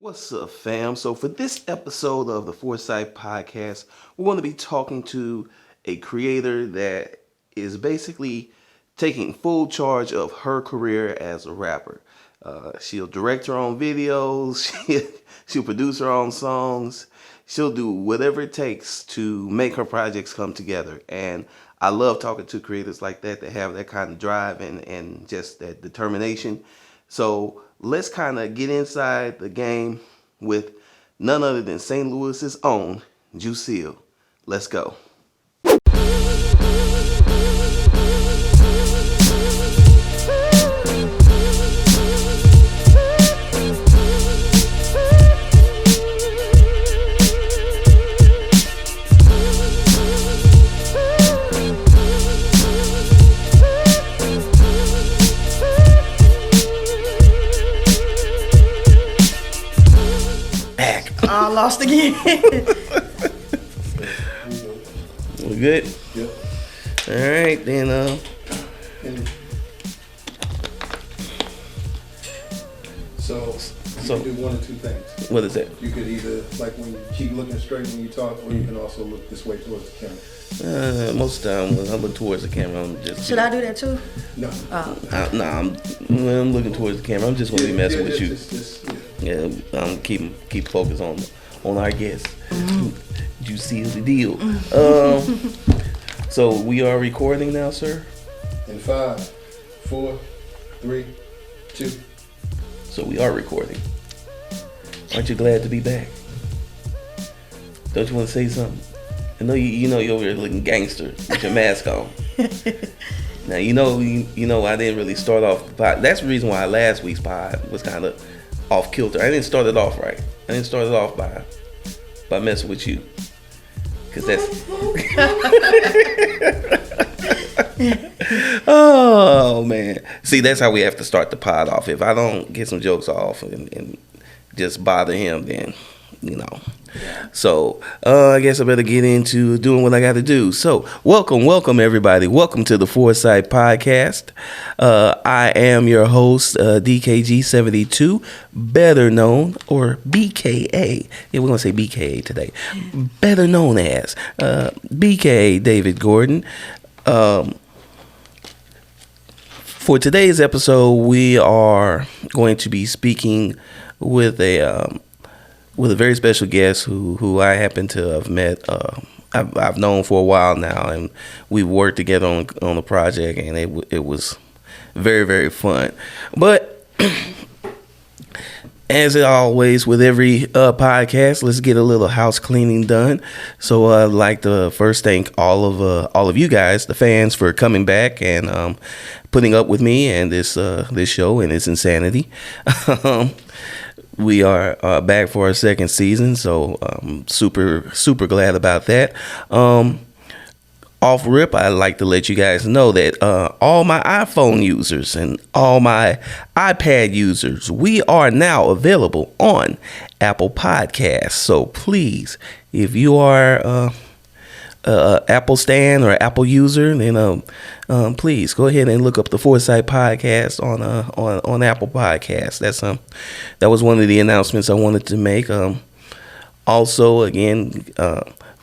What's up, fam? So, for this episode of the 4Sight podcast, we're going to be talking to a creator that is basically taking full charge of her career as a rapper. She'll direct her own videos, she'll produce her own songs, she'll do whatever it takes to make her projects come together. And I love talking to creators like that have that kind of drive and just that determination. So let's kind of get inside the game with none other than St. Louis's own Juicille. Let's go. Lost again. We good? Yep. All right, then. So you can do one or two things. What is that? You could either, like, when you keep looking straight when you talk, or you can also look this way towards the camera. Most of the time, when I look towards the camera, I'm just. Should I do that too? No. When I'm looking towards the camera, I'm just going to be messing with you. Yeah. I'm keep focus on our guests. You see the deal. So we are recording now, sir. In 5, 4, 3, 2. So we are recording. Aren't you glad to be back? Don't you want to say something? I know you know you're over here looking gangster with your mask on. Now you know I didn't really start off the pod. That's the reason why last week's pod was kind of off kilter. I didn't start it off right. I didn't start it off by messing with you, cause that's. Oh man! See, that's how we have to start the pod off. If I don't get some jokes off and just bother him, then So I guess I better get into doing what I got to do. So welcome everybody. Welcome to the 4Sight podcast. I am your host, DKG72, better known, or BKA. Yeah, we're gonna say BKA today. Better known as BKA David Gordon. For today's episode, we are going to be speaking with a very special guest who I happen to have met. I've known for a while now, and we've worked together on a project, and it was very, very fun. But as always with every podcast, let's get a little house cleaning done. So I'd like to first thank all of you guys, the fans, for coming back and putting up with me and this show and its insanity. We are back for our second season, so super, super glad about that. Off rip, I'd like to let you guys know that all my iPhone users and all my iPad users, we are now available on Apple Podcasts. So please, if you are Apple stan or Apple user, then please go ahead and look up the 4Sight podcast on Apple Podcasts. That was one of the announcements I wanted to make. Also, again,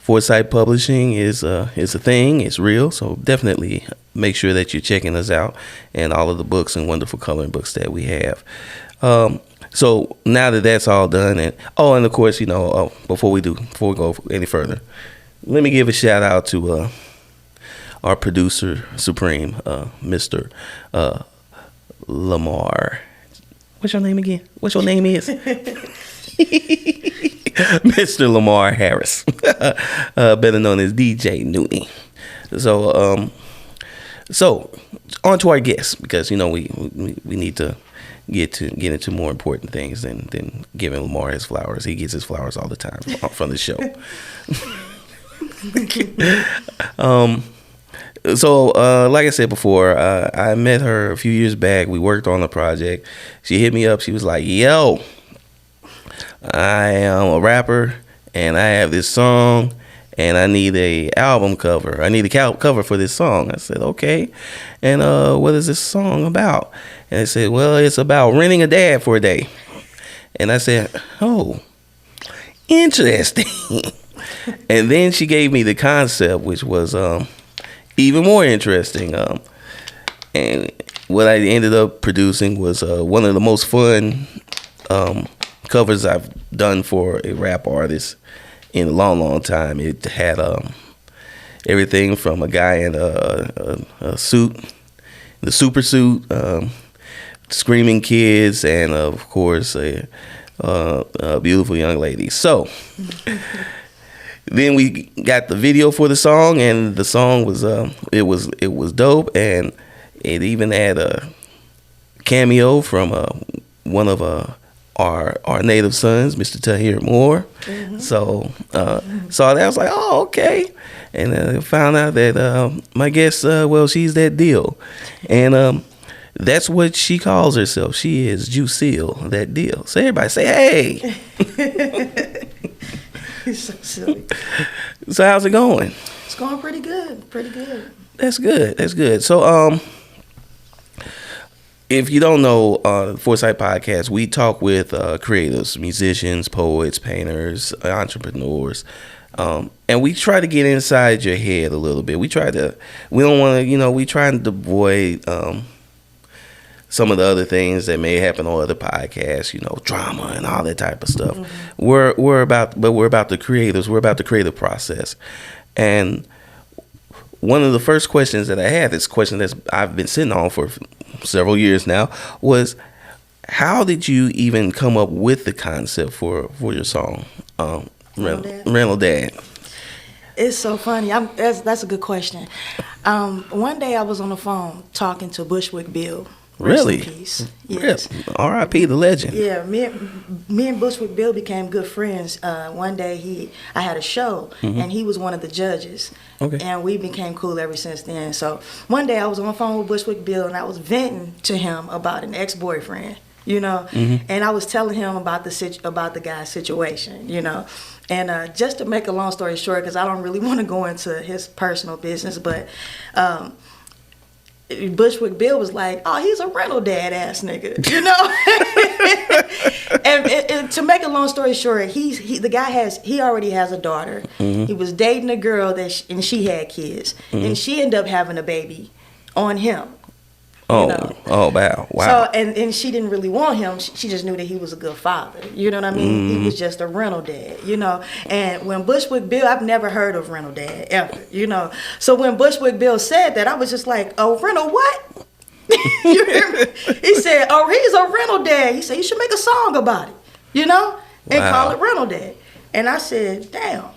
4Sight Publishing is a thing. It's real. So definitely make sure that you're checking us out and all of the books and wonderful coloring books that we have. So now that that's all done, and of course, before we go any further, let me give a shout out to our producer supreme, Mr. Lamar. What's your name again? What's your name is? Mr. Lamar Harris, better known as DJ Noonie. So on to our guests, because we need to get into more important things than giving Lamar his flowers. He gets his flowers all the time from the show. So like I said before, I met her a few years back. We worked on a project. She hit me up. She was like, yo, I am a rapper and I have this song and I need a album cover. I need a cover for this song. I said, okay. And what is this song about? And they said, well, it's about renting a dad for a day. And I said, oh, interesting. And then she gave me the concept, which was even more interesting. And what I ended up producing was one of the most fun covers I've done for a rap artist in a long, long time. It had everything from a guy in a suit, the super suit, screaming kids, and of course a beautiful young lady. So then we got the video for the song, and the song was it was dope, and it even had a cameo from one of our native sons, Mr. Tahir Moore. Mm-hmm. So that was like, oh, okay. And I found out that my guest, well, she's that deal. And that's what she calls herself. She is Juicille, that deal. So everybody say, hey. He's so silly. So how's it going? It's going pretty good. Pretty good. That's good. That's good. So if you don't know, 4Sight podcast, we talk with creatives, musicians, poets, painters, entrepreneurs, and we try to get inside your head a little bit. We don't want to, we try to avoid some of the other things that may happen on other podcasts, drama and all that type of stuff. Mm-hmm. We're about the creatives. We're about the creative process. And one of the first questions that I had, this question that I've been sitting on for several years now, was how did you even come up with the concept for your song, Rental Dad? It's so funny. That's a good question. One day I was on the phone talking to Bushwick Bill. Really? Rest in peace. Yes. R.I.P. the legend. Yeah, me and Bushwick Bill became good friends. One day I had a show, mm-hmm. and he was one of the judges. Okay. And we became cool ever since then. So one day I was on the phone with Bushwick Bill, and I was venting to him about an ex-boyfriend, mm-hmm. and I was telling him about the guy's situation, And just to make a long story short, because I don't really want to go into his personal business, but Bushwick Bill was like, oh, he's a rental dad ass nigga, and to make a long story short, the guy already has a daughter. Mm-hmm. He was dating a girl and she had kids, mm-hmm. and she ended up having a baby on him. Oh, wow. So, and she didn't really want him. She just knew that he was a good father. You know what I mean? Mm-hmm. He was just a rental dad, And when Bushwick Bill, I've never heard of rental dad, ever, So when Bushwick Bill said that, I was just like, oh, rental what? You hear me? He said, oh, he's a rental dad. He said, you should make a song about it, and call it Rental Dad. And I said, damn,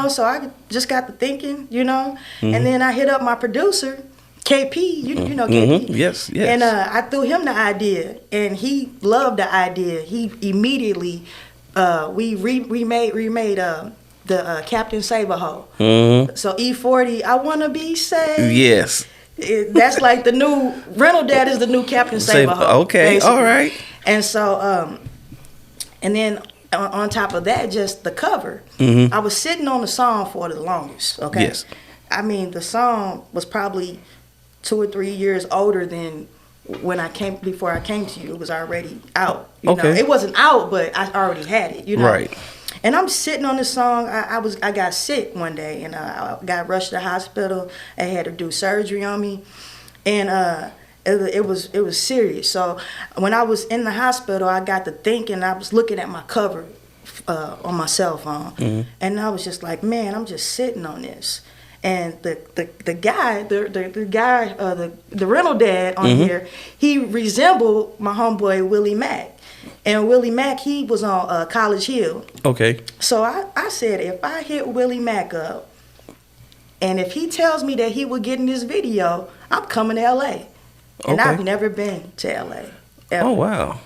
so I just got to thinking, mm-hmm. and then I hit up my producer, KP, you know KP. Mm-hmm. Yes. And I threw him the idea, and he loved the idea. He immediately, we remade the Captain Saberho. Mm-hmm. So E40, I wanna be saved. Yes. That's like the new Rental Dad is the new Captain Saberho. Okay, basically. All right. And so, and then on top of that, just the cover. Mm-hmm. I was sitting on the song for the longest. Okay. Yes. I mean, the song was probably 2 or 3 years older than before I came to you. It was already out. Okay. It wasn't out, but I already had it. Right. And I'm sitting on this song. I got sick one day, and I got rushed to the hospital. They had to do surgery on me, and it was serious. So when I was in the hospital, I got to thinking. I was looking at my cover on my cell phone, mm-hmm. and I was just like, man, I'm just sitting on this. And the guy, the rental dad on mm-hmm. here, he resembled my homeboy Willie Mack. And Willie Mack, he was on College Hill. Okay. So I said, if I hit Willie Mack up, and if he tells me that he will get in this video, I'm coming to L.A. And I've never been to L.A. ever. Oh, wow.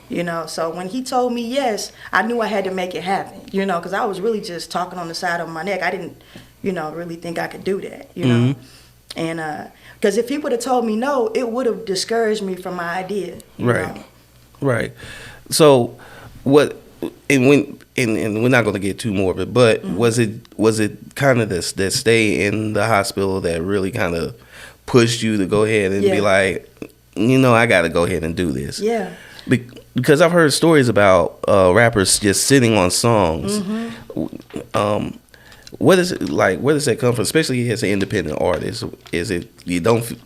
So when he told me yes, I knew I had to make it happen, because I was really just talking on the side of my neck. I didn't really think I could do that, mm-hmm. And because if he would have told me no, it would have discouraged me from my idea. Right. So, what? And we're not going to get too morbid, but mm-hmm. was it kind of this that stay in the hospital that really kind of pushed you to go ahead and be like, I got to go ahead and do this? Yeah. because I've heard stories about rappers just sitting on songs. What is it like? Where does that come from? Especially as an independent artist, is it you don't you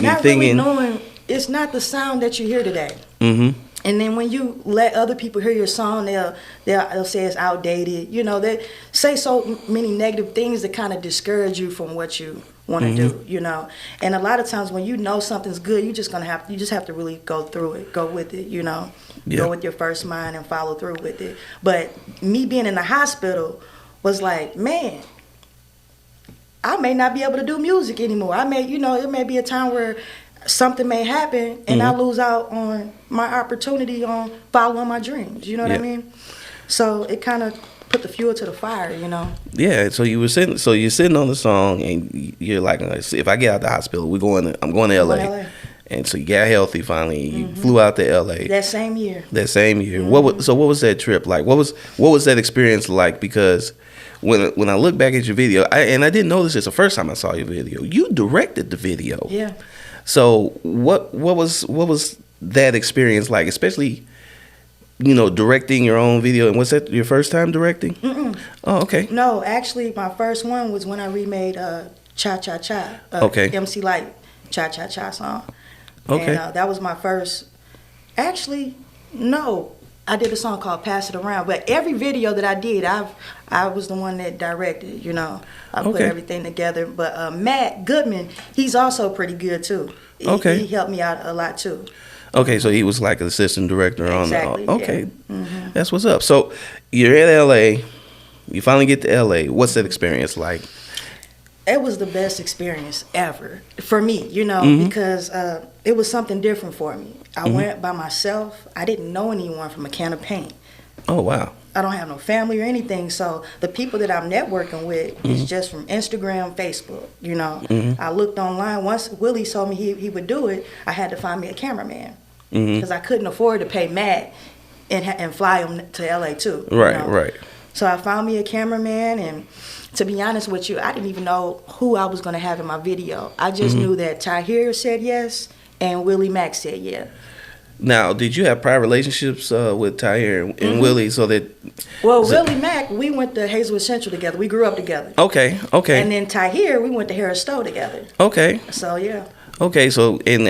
Not thinking? really knowing it's not the sound that you hear today. Mm-hmm. And then when you let other people hear your song, they'll say it's outdated. You know, they say so many negative things that kind of discourage you from what you want to do. You know, and a lot of times when you know something's good, you just have to really go through it, go with it. You know, go with your first mind and follow through with it. But me being in the hospital was like, man, I may not be able to do music anymore. I may, you know, it may be a time where something may happen and I lose out on my opportunity on following my dreams. You know what I mean? So it kind of put the fuel to the fire, you know? Yeah. So you're sitting on the song and you're like, if I get out the hospital, I'm going to LA. And so you got healthy finally. You flew out to LA. That same year. What was that trip like? What was that experience like? Because when I look back at your video, I didn't know this the first time I saw your video. You directed the video. Yeah. So what was that experience like, especially, you know, directing your own video? And was that your first time directing? Mm-mm. Oh, okay. No, actually, my first one was when I remade Cha Cha Cha, MC Light Cha Cha Cha song. Okay. And that was my first. Actually, no, I did a song called Pass It Around. But every video that I did, I was the one that directed, you know. I put everything together. But Matt Goodman, he's also pretty good, too. He helped me out a lot, too. Okay, so he was like an assistant director on Exactly, the... Okay, that's what's up. So you're in L.A., you finally get to L.A. What's that experience like? It was the best experience ever for me, you know, because it was something different for me. I went by myself. I didn't know anyone from a can of paint. Oh, wow. I don't have no family or anything, so the people that I'm networking with is just from Instagram, Facebook, you know. I looked online. Once Willie told me he would do it, I had to find me a cameraman because I couldn't afford to pay Matt and fly him to LA too. Right. So I found me a cameraman, and to be honest with you, I didn't even know who I was going to have in my video. I just knew that Tahir said yes and Willie Mack said yeah. Now, did you have prior relationships with Tahir and Willie so that... Well, Willie Mack, we went to Hazelwood Central together. We grew up together. Okay. And then Tahir, we went to Harris Stowe together. Okay. So, yeah. Okay, so, and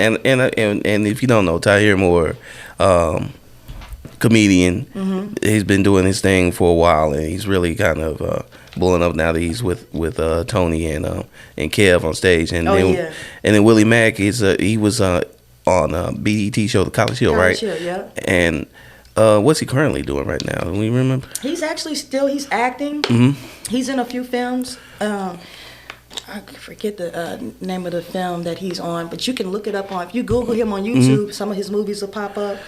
if you don't know, Tahir Moore, comedian, he's been doing his thing for a while, and he's really kind of blowing up now that he's with Tony and Kev on stage. And then Willie Mack, he was... on BET show, The College Hill, right? College Hill, yeah. And what's he currently doing right now? Do we remember? He's actually he's acting. He's in a few films. I forget the name of the film that he's on, but you can look it up if you Google him on YouTube, some of his movies will pop up.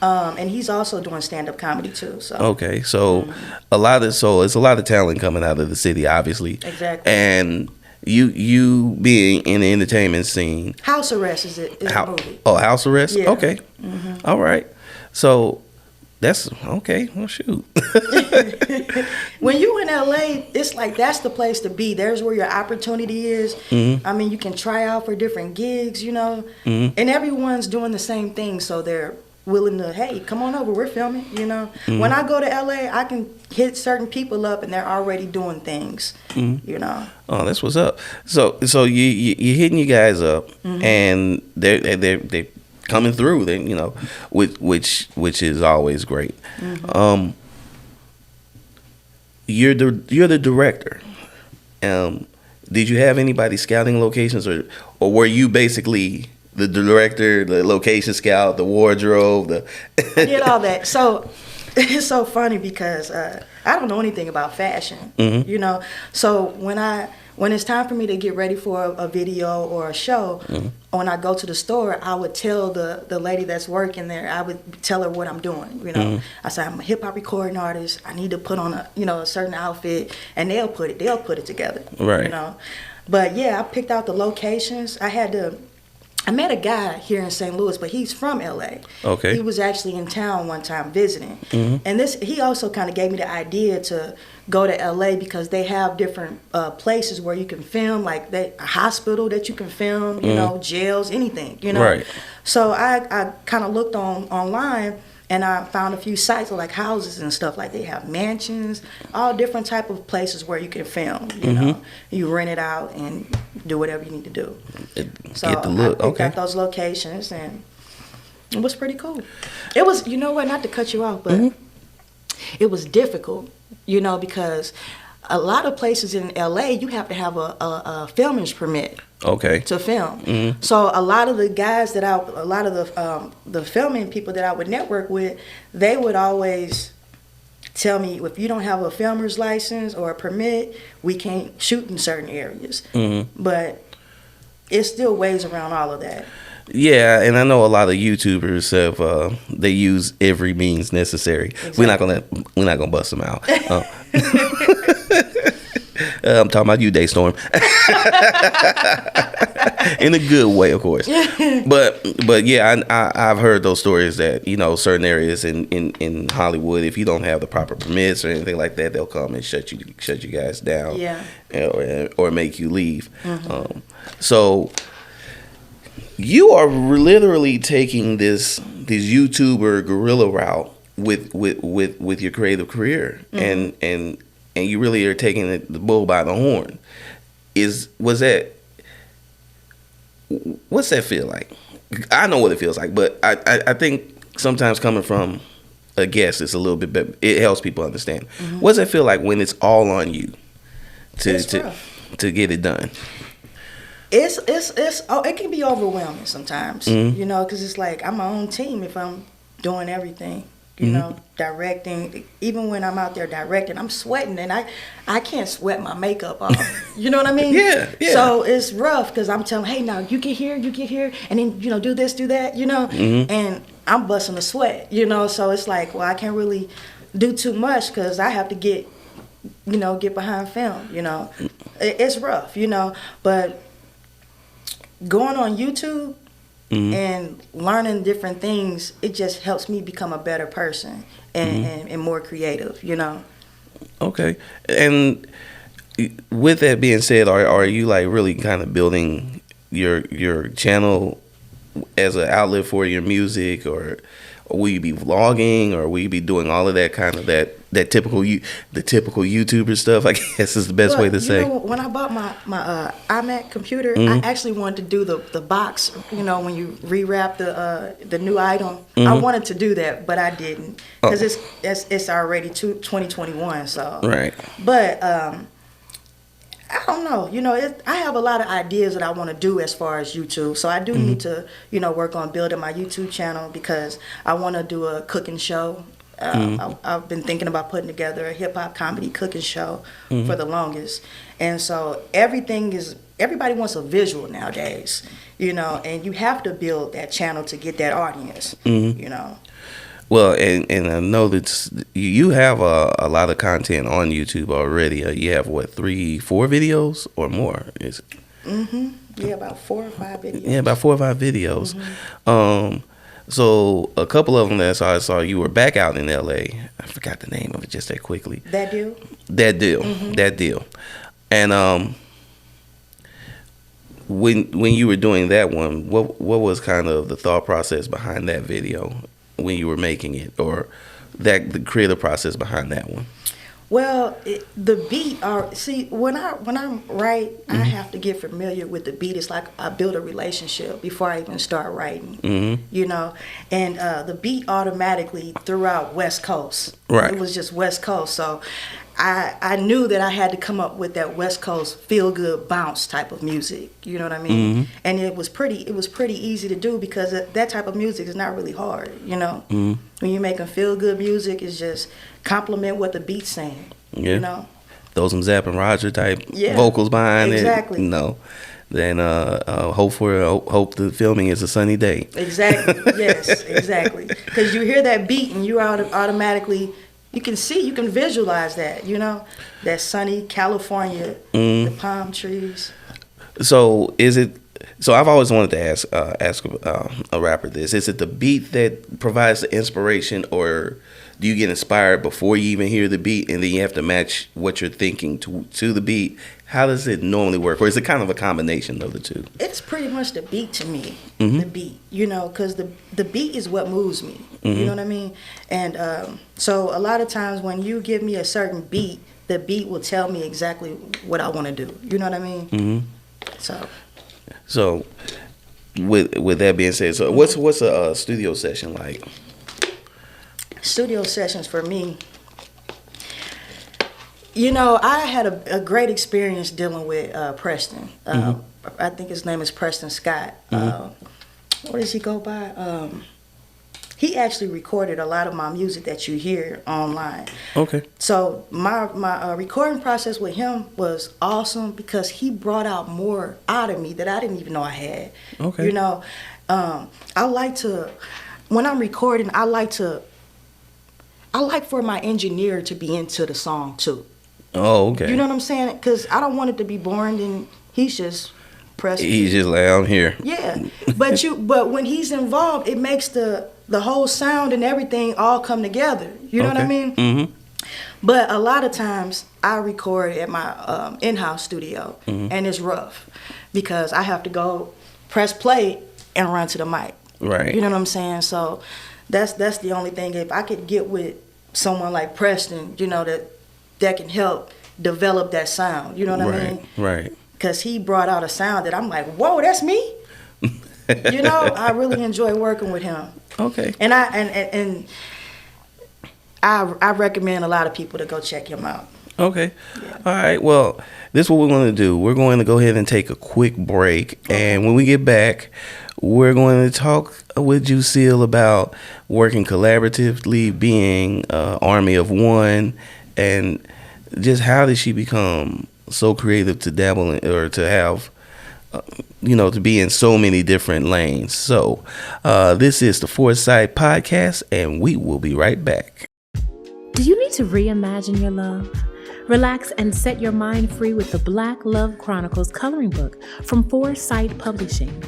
And he's also doing stand-up comedy too. So okay, so it's a lot of talent coming out of the city, obviously. Exactly. And you being in the entertainment scene. House Arrest is a movie. Oh, House Arrest? Yeah. Okay. All right. So that's okay. Well, shoot. When you in LA, it's like that's the place to be. There's where your opportunity is. I mean, you can try out for different gigs, you know, and everyone's doing the same thing. So they're willing to, hey, come on over, we're filming, you know. When I go to LA, I can hit certain people up and they're already doing things, you know. Oh, that's what's up. So you're hitting you guys up, and they're coming through. Then you know, which is always great. You're the director. Did you have anybody scouting locations, or were you basically the director, the location scout, the wardrobe? I did all that. So it's so funny because I don't know anything about fashion, you know. So when it's time for me to get ready for a video or a show, when I go to the store, I would tell the lady that's working there, I would tell her what I'm doing, you know. I say, I'm a hip hop recording artist. I need to put on a certain outfit, and they'll put it together, right? You know. But yeah, I picked out the locations. I met a guy here in St. Louis, but he's from LA. Okay. He was actually in town one time visiting. And he also kind of gave me the idea to go to LA because they have different places where you can film, like a hospital that you can film, you know, jails, anything, you know. Right. So I kind of looked online, and I found a few sites like houses and stuff. Like they have mansions, all different type of places where you can film. You know, you rent it out and do whatever you need to do. So Get the look. I picked out those locations, and it was pretty cool. It was, you know what? Not to cut you off, but it was difficult. You know, because a lot of places in LA, you have to have a filming permit. Okay. To film. So a lot of the guys a lot of the filming people that I would network with, they would always tell me, if you don't have a filmer's license or a permit, we can't shoot in certain areas. But it's still ways around all of that. Yeah, and I know a lot of YouTubers have they use every means necessary. Exactly. We're not gonna bust them out. I'm talking about you, Daystorm. In a good way, of course. But yeah, I've heard those stories that, you know, certain areas in Hollywood, if you don't have the proper permits or anything like that, they'll come and shut you guys down. Yeah. Or make you leave. So you are literally taking this YouTuber guerrilla route with your creative career, and you really are taking the bull by the horn. What's that feel like? I know what it feels like, but I think sometimes coming from a guest, it's a little bit better. It helps people understand. What's it feel like when it's all on you to get it done? It can be overwhelming sometimes, you know, because it's like I'm my own team if I'm doing everything. You know, directing, even when I'm out there directing, I'm sweating, and I can't sweat my makeup off. You know what I mean? Yeah. So it's rough because I'm telling, hey, now you get here, and then, you know, do this, do that, you know, and I'm busting a sweat, you know, so it's like, well, I can't really do too much because I have to get behind film, you know. It's rough, you know, but going on YouTube, and learning different things, it just helps me become a better person and more creative, you know. Okay. And with that being said, are you like really kind of building your channel as an outlet for your music, or will you be vlogging, or will you be doing all of that kind of that typical YouTuber stuff, I guess is the best way to say. You know, when I bought my iMac computer, I actually wanted to do the box, you know, when you rewrap the new item. I wanted to do that, but I didn't, because it's already 2021, so. Right. But I don't know, you know, I have a lot of ideas that I want to do as far as YouTube, so I do need to, you know, work on building my YouTube channel, because I want to do a cooking show. I've been thinking about putting together a hip-hop comedy cooking show for the longest. And so everybody wants a visual nowadays, you know, and you have to build that channel to get that audience, you know. Well, and I know that you have a lot of content on YouTube already. You have, what, 3-4 videos or more? Yeah, about 4 or 5 videos. Yeah, about 4 or 5 videos. So a couple of them that I saw you were back out in LA. I forgot the name of it just that quickly. That deal. That deal. And when you were doing that one, what was kind of the thought process behind that video when you were making it, or the creative process behind that one? Well, the beat when I write, I have to get familiar with the beat. It's like I build a relationship before I even start writing, you know. And the beat automatically throughout West Coast. Right. It was just West Coast, so I knew that I had to come up with that West Coast feel good bounce type of music. You know what I mean? And it was pretty easy to do, because that type of music is not really hard. You know, when you're making feel good music, it's just complement what the beat's saying. Yeah. You know, those some Zapp and Roger type vocals behind it. Exactly. No. Then hope the filming is a sunny day. Exactly. Yes. Exactly. Because you hear that beat and you automatically. You can visualize that, you know, that sunny California, the palm trees. So I've always wanted to ask a rapper this: is it the beat that provides the inspiration, or do you get inspired before you even hear the beat, and then you have to match what you're thinking to the beat? How does it normally work, or is it kind of a combination of the two? It's pretty much the beat to me. Mm-hmm. The beat, because the beat is what moves me. Mm-hmm. You know what I mean? And so a lot of times when you give me a certain beat, the beat will tell me exactly what I want to do. You know what I mean? Mm-hmm. So with that being said, so what's a studio session like? Studio sessions for me, I had a great experience dealing with Preston. I think his name is Preston Scott. What does he go by? He actually recorded a lot of my music that you hear online. Okay. So my recording process with him was awesome because he brought out more out of me that I didn't even know I had. Okay. I like to, when I'm recording, I like for my engineer to be into the song too. Oh, okay. You know what I'm saying? Because I don't want it to be boring and he's just pressing. He's just like, I'm here. Yeah, but when he's involved, it makes the whole sound and everything all come together. You know what I mean? Mm-hmm. But a lot of times I record at my in-house studio, and it's rough because I have to go press play and run to the mic. Right. You know what I'm saying? So that's the only thing. If I could get with someone like Preston, that can help develop that sound. You know what I mean? Right. Because he brought out a sound that I'm like, whoa, that's me. I really enjoy working with him. Okay. And I recommend a lot of people to go check him out. Okay. Yeah. All right. Well, this is what we're going to do. We're going to go ahead and take a quick break. Okay. And when we get back, we're going to talk with Juicille about working collaboratively, being an army of one, and just how did she become so creative to dabble in, or to have, to be in so many different lanes. So this is the 4Sight podcast, and we will be right back. Do you need to reimagine your love? Relax and set your mind free with the Black Love Chronicles coloring book from 4Sight Publishing.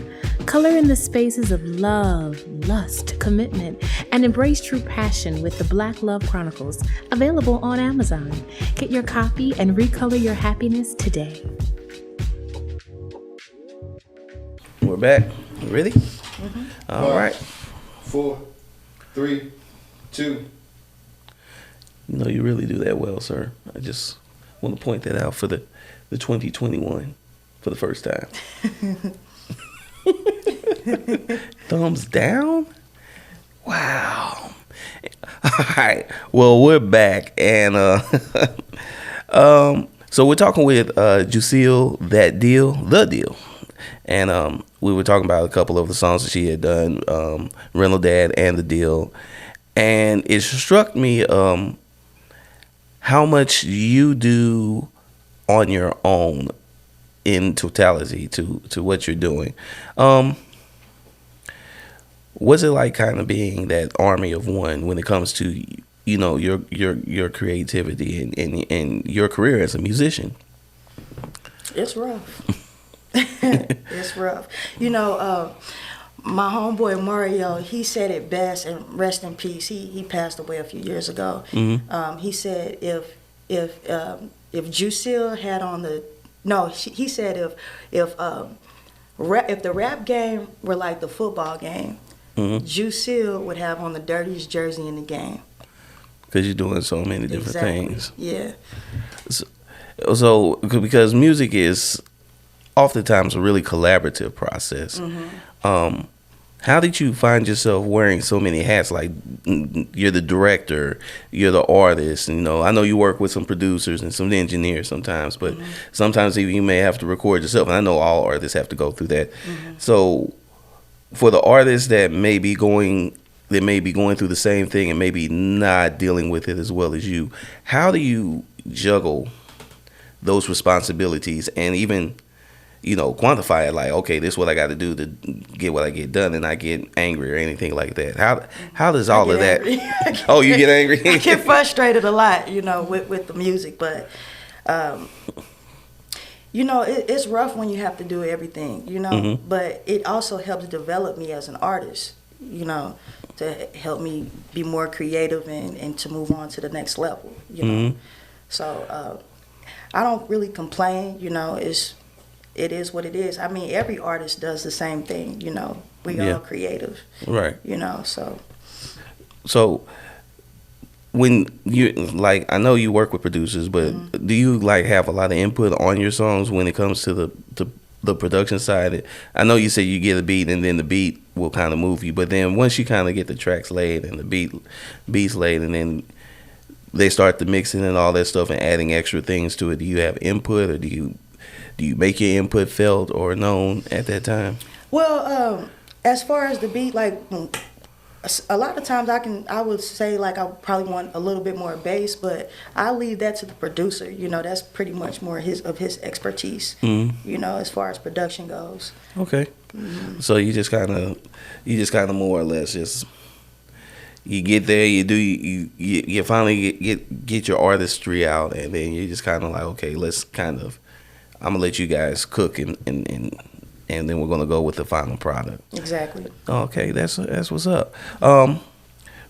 Color in the spaces of love, lust, commitment, and embrace true passion with the Black Love Chronicles, available on Amazon. Get your copy and recolor your happiness today. We're back. Ready? Mm-hmm. All right. 4, 3, 2. You really do that well, sir. I just want to point that out for the 2021 for the first time. Thumbs down? Wow. All right. Well, we're back, and so we're talking with Juicille, The Deal. And we were talking about a couple of the songs that she had done, Rental Dad and The Deal. And it struck me how much you do on your own in totality to what you're doing. What's it like kind of being that army of one when it comes to, your creativity and your career as a musician? It's rough. It's rough. My homeboy Mario, he said it best, and rest in peace. He passed away a few years ago. Mm-hmm. He said if Juicille had on he said if the rap game were like the football game, Juicille would have on the dirtiest jersey in the game. Because you're doing so many different things. Yeah. So because music is oftentimes a really collaborative process. Mm-hmm. How did you find yourself wearing so many hats? Like, you're the director, you're the artist. I know you work with some producers and some engineers sometimes, but sometimes you may have to record yourself. And I know all artists have to go through that. Mm-hmm. So, for the artists that may be going through the same thing and maybe not dealing with it as well as you, how do you juggle those responsibilities and even quantify it, like, okay, this is what I got to do to get what I get done, and I get angry or anything like that? How does all of that? Oh, you get angry? I get frustrated a lot, with the music, but it's rough when you have to do everything, but it also helps develop me as an artist. you know, to help me be more creative and to move on to the next level, you know. So I don't really complain, you know. It is what it is. I mean, every artist does the same thing, you know. We all creative, right? You know, so. So when you, like, I know you work with producers, but do you like have a lot of input on your songs when it comes to the production side? I know you say you get a beat and then the beat will kind of move you, but then once you kind of get the tracks laid and the beats laid, and then they start the mixing and all that stuff and adding extra things to it, do you have input, or do you make your input felt or known at that time? Well, as far as the beat, like, a lot of times I would say, like, I probably want a little bit more bass, but I leave that to the producer. You know, that's pretty much more his expertise. You know, as far as production goes. Okay. So you just kind of more or less just, you get there, you finally get your artistry out, and then you're just kind of like, okay, I'm gonna let you guys cook and then we're gonna go with the final product. Exactly. Okay, that's what's up.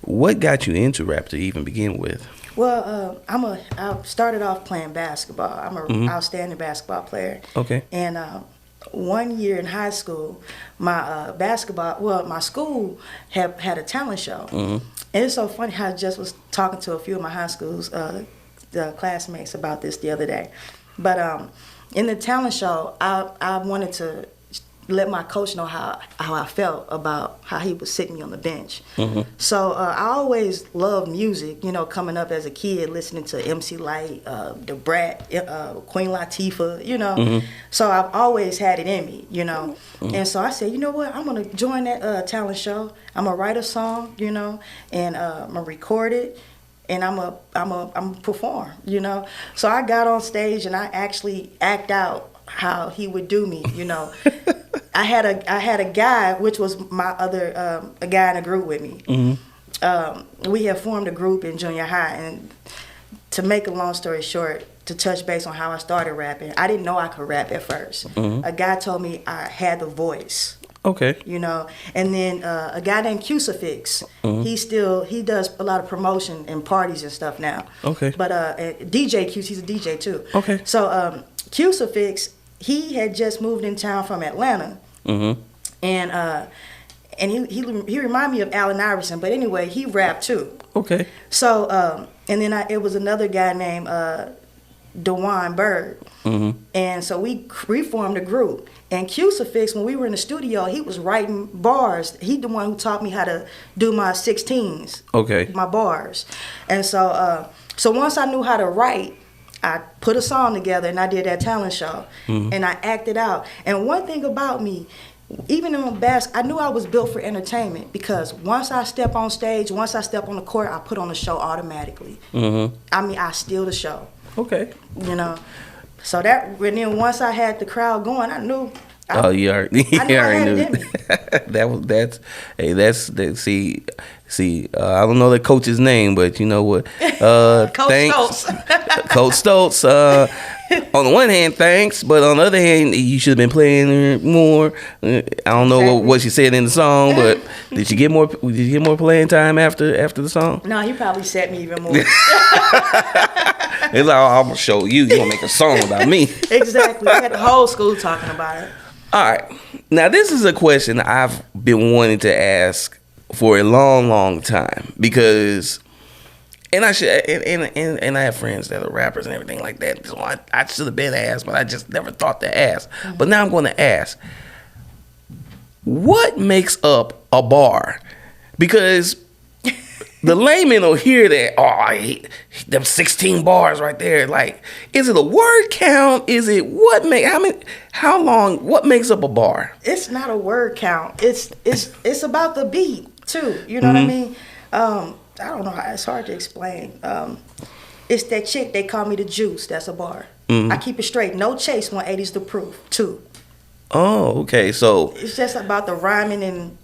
What got you into rap to even begin with? Well, I started off playing basketball. I'm an outstanding basketball player. Okay. And 1 year in high school, my my school had a talent show. And it's so funny how I just was talking to a few of my high school's the classmates about this the other day. But in the talent show, I wanted to let my coach know how I felt about how he would sit me on the bench. So I always loved music, you know, coming up as a kid, listening to MC Lyte, The Brat, Queen Latifah, you know. So I've always had it in me, you know. And so I said, you know what, I'm going to join that talent show. I'm going to write a song, you know, and I'm going to record it. And I'm a perform, you know. So I got on stage and I actually act out how he would do me, you know. I had a guy, which was my other a guy in a group with me. We had formed a group in junior high, and to make a long story short, to touch base on how I started rapping, I didn't know I could rap at first. A guy told me I had the voice. Okay. You know, and then a guy named Crucifix, he does a lot of promotion and parties and stuff now. Okay. But DJ Q, he's a DJ too. Okay. So Crucifix, he had just moved in town from Atlanta. And he reminded me of Allen Iverson, but anyway, he rapped too. Okay. So and then it was another guy named DeWine Bird. And so we formed a group. And Crucifix, when we were in the studio, he was writing bars. He the one who taught me how to do my 16s. Okay. My bars. And so so once I knew how to write, I put a song together and I did that talent show. And I acted out. And one thing about me, even in my I knew I was built for entertainment, because once I step on stage, once I step on the court, I put on the show automatically. I mean, I steal the show. Okay. You know, so and then once I had the crowd going, I knew. You already knew. See, I don't know the coach's name, but you know what? Coach Stoltz. Coach Stoltz. On the one hand, thanks, but on the other hand, you should have been playing more. I don't know what she said in the song, but did you get more playing time after the song? No, he probably set me even more. It's like, I'm gonna show you. You gonna make a song about me? Exactly. I had the whole school talking about it. All right. Now this is a question I've been wanting to ask for a long, long time, because, and I have friends that are rappers and everything like that. So I should have been asked, but I just never thought to ask. But now I'm going to ask: what makes up a bar? Because the layman will hear that, I hate them 16 bars right there. Like, is it a word count? Is it what makes up a bar? It's not a word count. It's about the beat too. You know what I mean? I don't know. It's hard to explain. It's that chick, they call me the Juice. That's a bar. I keep it straight. No chase, 180's the proof too. Oh, okay. So it's just about the rhyming and.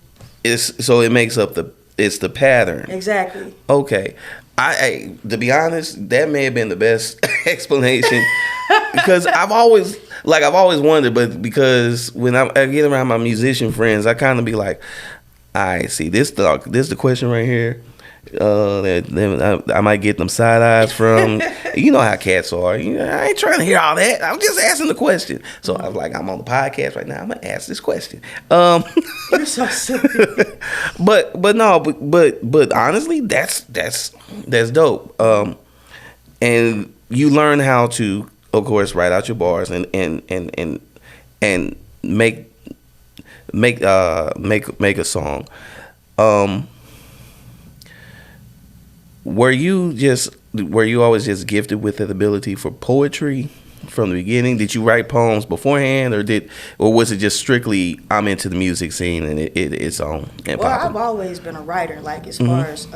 It makes up it's the pattern. Exactly. Okay. I to be honest, that may have been the best explanation, because I've always wondered, but because when I get around my musician friends, I kind of be like, I see this the question right here. That I might get them side eyes from. You know how cats are. I ain't trying to hear all that. I'm just asking the question. So I was like, I'm on the podcast right now. I'm gonna ask this question. You're so silly. but honestly, that's dope. And you learn how to, of course, write out your bars and make a song. Were you always just gifted with that ability for poetry from the beginning? Did you write poems beforehand, or was it just strictly I'm into the music scene and it's on? And well, popping? I've always been a writer. Like as far as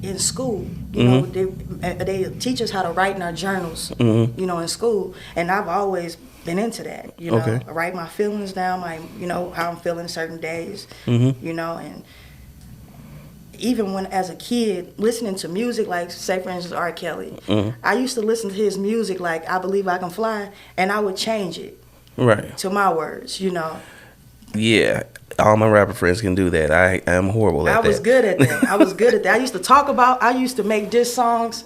in school, you know, they teach us how to write in our journals. You know, in school, and I've always been into that. You know, Okay. I write my feelings down, how I'm feeling certain days. You know, and even when as a kid listening to music, like say for instance R. Kelly, I used to listen to his music like I Believe I Can Fly, and I would change it Right. to my words, you know. Yeah. All my rapper friends can do that. I am horrible at that. I was good at that. I used to make diss songs,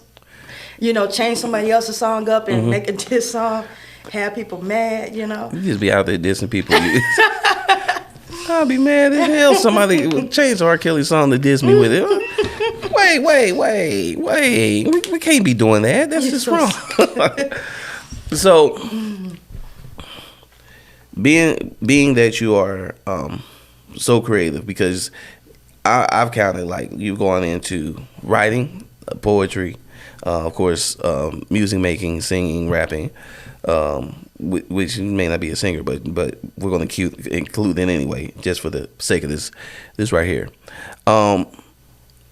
you know, change somebody else's song up and make a diss song, have people mad, you know. You just be out there dissing people. I'll be mad as hell. Somebody would change R. Kelly's song to diss me with it. Wait. We can't be doing that. That's just wrong. So, being that you are so creative, because I've counted like you've gone into writing, poetry, of course, music making, singing, rapping, which may not be a singer, but we're going to include it anyway, just for the sake of this right here.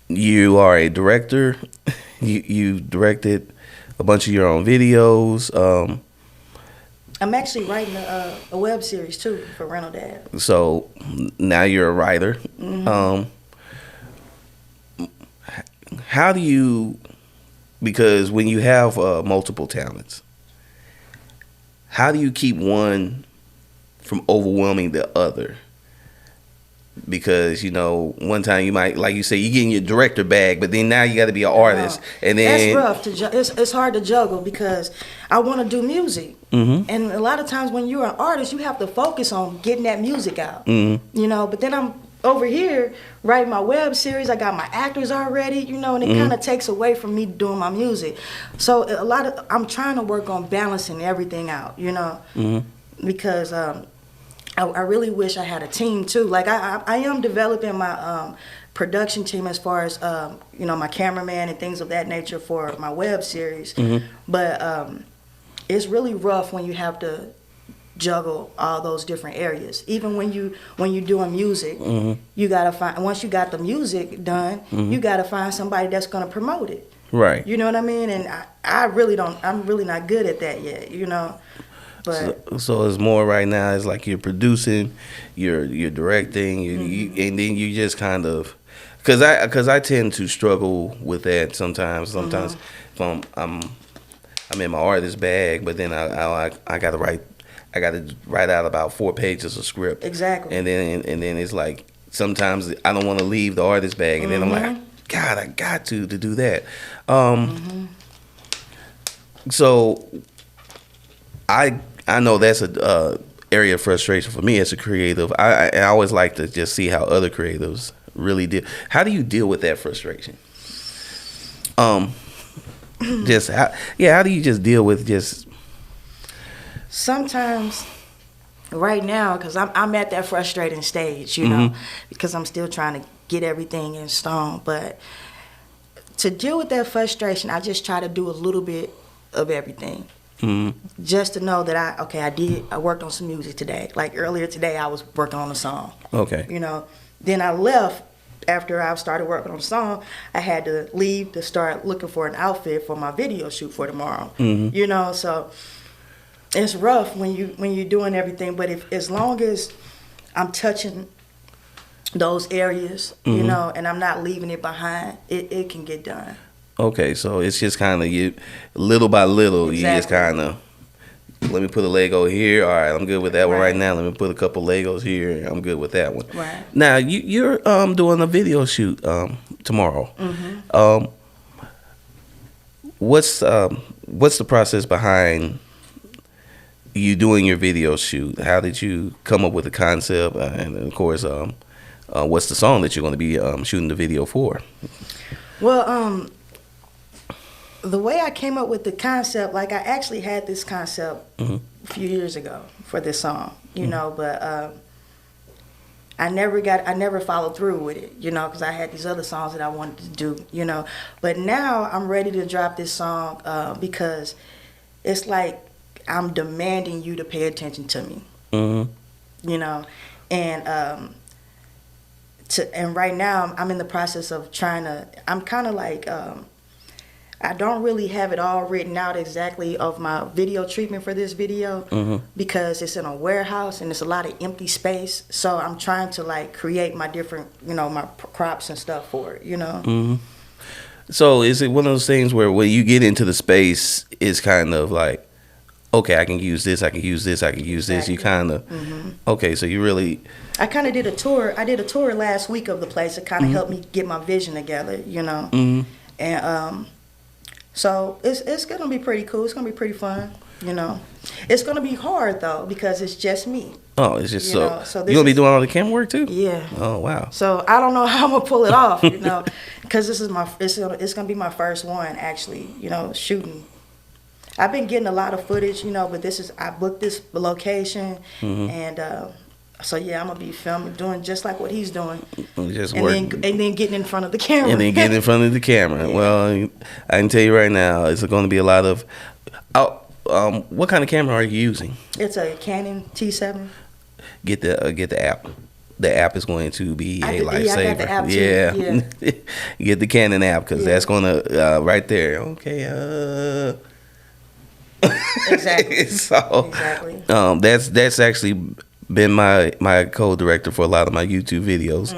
You are a director. You directed a bunch of your own videos. I'm actually writing a web series too for Rental Dad. So now you're a writer. How do you, because when you have multiple talents, how do you keep one from overwhelming the other? Because, you know, one time you might, like you say, you get in your director bag, but then now you got to be an artist. And then that's rough. It's hard to juggle because I want to do music. And a lot of times when you're an artist, you have to focus on getting that music out. You know, but then I'm over here writing my web series. I got my actors already, you know, and it kind of takes away from me doing my music. So I'm trying to work on balancing everything out, you know, because I really wish I had a team too. Like I am developing my production team as far as you know, my cameraman and things of that nature for my web series. But it's really rough when you have to juggle all those different areas. Even when you're doing music, you gotta find, once you got the music done, you gotta find somebody that's gonna promote it. Right. You know what I mean? And I'm really not good at that yet, you know. But so it's more right now. It's like you're producing, you're directing, and then you just kind of, because I tend to struggle with that sometimes. Sometimes if I'm in my artist bag, but then I gotta write out about 4 pages of script. Exactly. And then it's like sometimes I don't want to leave the artist bag, and then I'm like, God, I got to do that. So I know that's a area of frustration for me as a creative. I always like to just see how other creatives really deal. How do you deal with that frustration? How do you just deal with just? Sometimes, right now, because I'm at that frustrating stage, you know, because I'm still trying to get everything in stone. But to deal with that frustration, I just try to do a little bit of everything. Just to know that I worked on some music today. Like earlier today, I was working on a song. Okay. You know, then I left after I started working on the song. I had to leave to start looking for an outfit for my video shoot for tomorrow. You know, so it's rough when you're doing everything. But as long as I'm touching those areas, you know, and I'm not leaving it behind, it can get done. Okay, so it's just kind of you, little by little, you just kind of let me put a Lego here. All right, I'm good with that one right Right. now. Let me put a couple Legos here. I'm good with that one. Right. Now you're doing a video shoot tomorrow. Mm-hmm. What's the process behind you doing your video shoot? How did you come up with the concept? And of course, what's the song that you're going to be shooting the video for? Well, the way I came up with the concept, like I actually had this concept a few years ago for this song, you know, but I never followed through with it, you know, because I had these other songs that I wanted to do, you know. But now I'm ready to drop this song because it's like I'm demanding you to pay attention to me, you know, and right now I'm in the process of I'm kind of like, I don't really have it all written out exactly of my video treatment for this video because it's in a warehouse and it's a lot of empty space. So I'm trying to like create my different, you know, my crops and stuff for it, you know. So is it one of those things where when you get into the space, it's kind of like, okay, I can use this, I can use this, I can use this. You kind of, okay, so you really... I kind of did a tour. I did a tour last week of the place. It kind of helped me get my vision together, you know. And so it's gonna be pretty cool. It's gonna be pretty fun, you know. It's gonna be hard though because it's just me. Oh, it's just you know, so you gonna be doing all the camera work too? Yeah. Oh wow. So I don't know how I'm gonna pull it off, you know, because this is it's gonna be my first one actually, you know, shooting. I've been getting a lot of footage, you know, but I booked this location and. So yeah, I'm gonna be filming, doing just like what he's doing, and then getting in front of the camera. And then getting in front of the camera. Yeah. Well, I can tell you right now, it's going to be a lot of. What kind of camera are you using? It's a Canon T7. Get the app. The app is going to be a lifesaver. Yeah, I got the app too. Yeah. Get the Canon app because that's going to right there. Okay. Exactly. So exactly. That's actually been my co-director for a lot of my YouTube videos.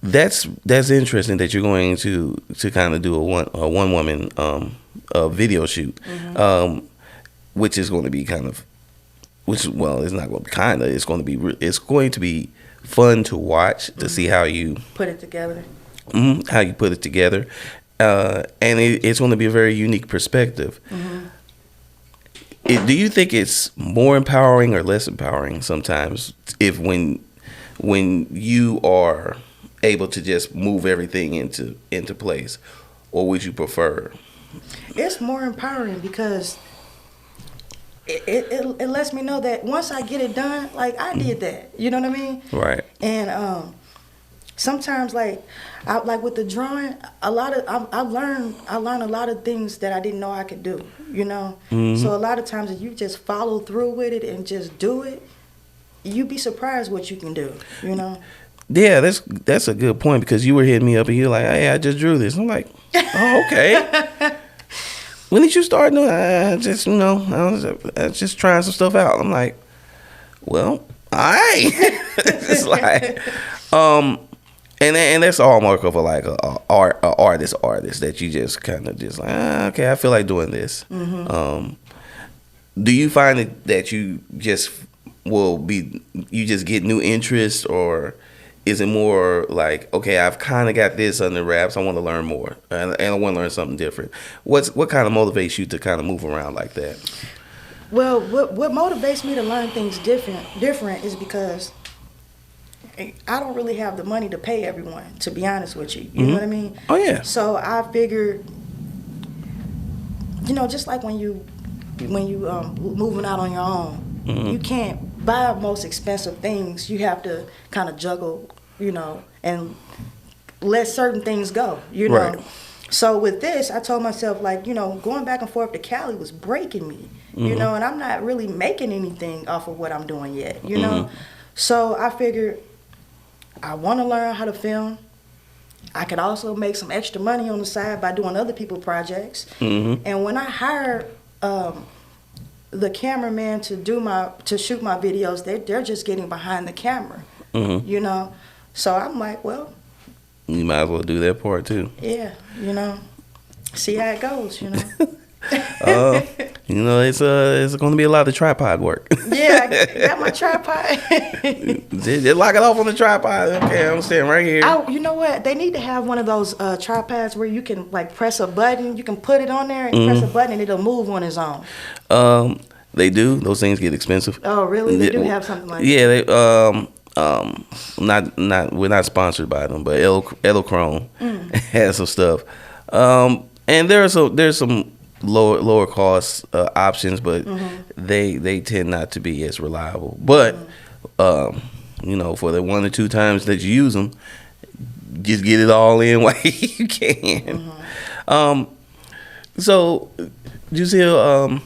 That's interesting that you're going to kind of do a one woman video shoot, which is going to be it's not going to be kind of, it's going to be fun to watch to see how you put it together. How you put it together, and it's going to be a very unique perspective. Do you think it's more empowering or less empowering sometimes when you are able to just move everything into place, or would you prefer? It's more empowering because it lets me know that once I get it done, like I did that. You know what I mean? Right. And sometimes like with the drawing, I learned a lot of things that I didn't know I could do, you know. So a lot of times if you just follow through with it and just do it, you'd be surprised what you can do, you know. Yeah, that's a good point because you were hitting me up and you're like, hey, I just drew this. I'm like, oh, okay. When did you start doing? I was just trying some stuff out. I'm like, well, all right. It's like, and that's all mark of a artist that you just kind of just like, okay, I feel like doing this. Do you find that you just get new interest, or is it more like, okay, I've kind of got this under wraps, I want to learn more, and I want to learn something different? What kind of motivates you to kind of move around like that? Well, what motivates me to learn things different is because I don't really have the money to pay everyone, to be honest with you. You know what I mean? Oh, yeah. So I figured, you know, just like when you moving out on your own, you can't buy most expensive things. You have to kind of juggle, you know, and let certain things go, you know. Right. So with this, I told myself, like, you know, going back and forth to Cali was breaking me, you know, and I'm not really making anything off of what I'm doing yet, you know. So I figured I want to learn how to film. I could also make some extra money on the side by doing other people's projects. And when I hired the cameraman to shoot my videos, they're just getting behind the camera, you know. So I'm like, well, you might as well do that part too. Yeah, you know, see how it goes, you know. You know, it's going to be a lot of tripod work. Yeah, I got my tripod. Just lock it off on the tripod. Okay, I'm standing right here. You know what? They need to have one of those tripods where you can like press a button. You can put it on there and press a button and it'll move on its own. They do. Those things get expensive. Oh, really? They do have something like that. Yeah, they we're not sponsored by them, but Chrome has some stuff. And there's some lower cost options, but they tend not to be as reliable. But you know, for the 1 or 2 times that you use them, just get it all in while you can. So, Juicille,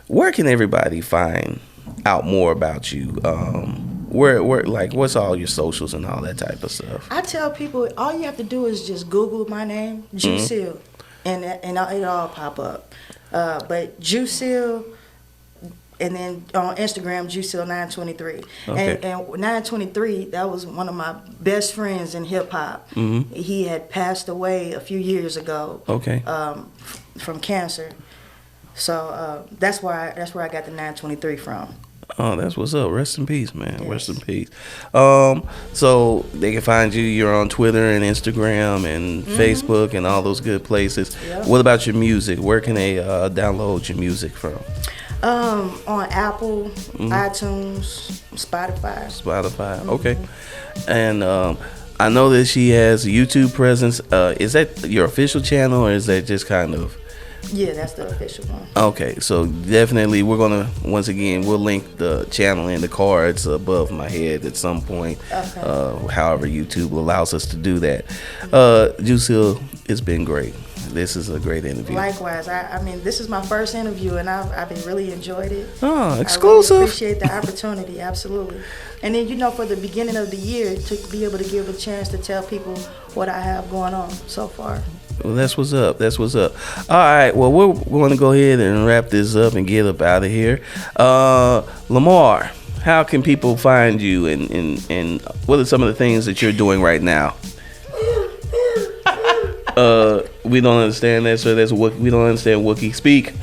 where can everybody find out more about you? Where like what's all your socials and all that type of stuff? I tell people all you have to do is just Google my name, Juicille, and it'll all pop up. But Juicille, and then on Instagram, Juicille 923. Okay. And 923, that was one of my best friends in hip hop. He had passed away a few years ago. Okay. From cancer. So that's where I got the 923 from. Oh, that's what's up. Rest in peace, man. Yes. Rest in peace. So they can find you. You're on Twitter and Instagram and Facebook and all those good places. Yep. What about your music? Where can they download your music from? On Apple, iTunes, Spotify. Okay. And I know that she has a YouTube presence. Is that your official channel, or is that just kind of? Yeah, that's the official one. Okay, so definitely we're gonna we'll link the channel in the cards above my head at some point. Okay. However YouTube allows us to do that. Juicille, it's been great. This is a great interview. Likewise, I mean this is my first interview and I've really enjoyed it. Oh, exclusive. I really appreciate the opportunity, absolutely. And then for the beginning of the year to be able to give a chance to tell people what I have going on so far. Well, that's what's up. All right. Well, we're going to go ahead and wrap this up and get up out of here. Lamar, how can people find you, and what are some of the things that you're doing right now? We don't understand that, so we don't understand Wookiee. Speak.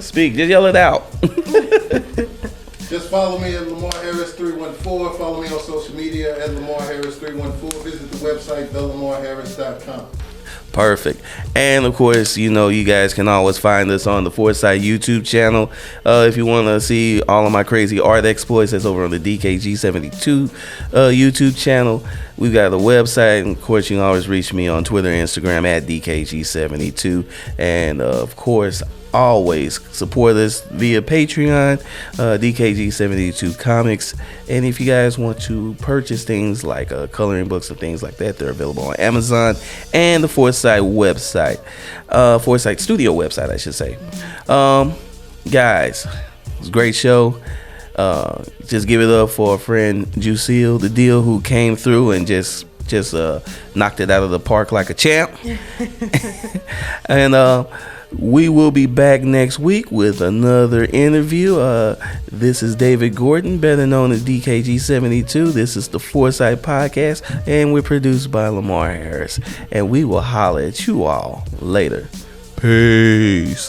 Speak. Just yell it out. Just follow me at Lamar Harris 314. Follow me on social media at Lamar Harris 314. Visit the website thelamarharris.com. Perfect. And of course, you guys can always find us on the 4Sight YouTube channel. If you want to see all of my crazy art exploits, that's over on the DKG72 YouTube channel. We've got a website, and of course, you can always reach me on Twitter and Instagram at DKG72. And of course, always support us via Patreon, DKG72 Comics. And if you guys want to purchase things like coloring books and things like that, they're available on Amazon and the 4Sight website, 4Sight Studio website, I should say. Guys, it's a great show. Just give it up for our friend Juicille, the deal, who came through and just knocked it out of the park like a champ. And we will be back next week with another interview. This is David Gordon, better known as DKG72. This is the 4Sight Podcast, and we're produced by Lamar Harris. And we will holler at you all later. Peace.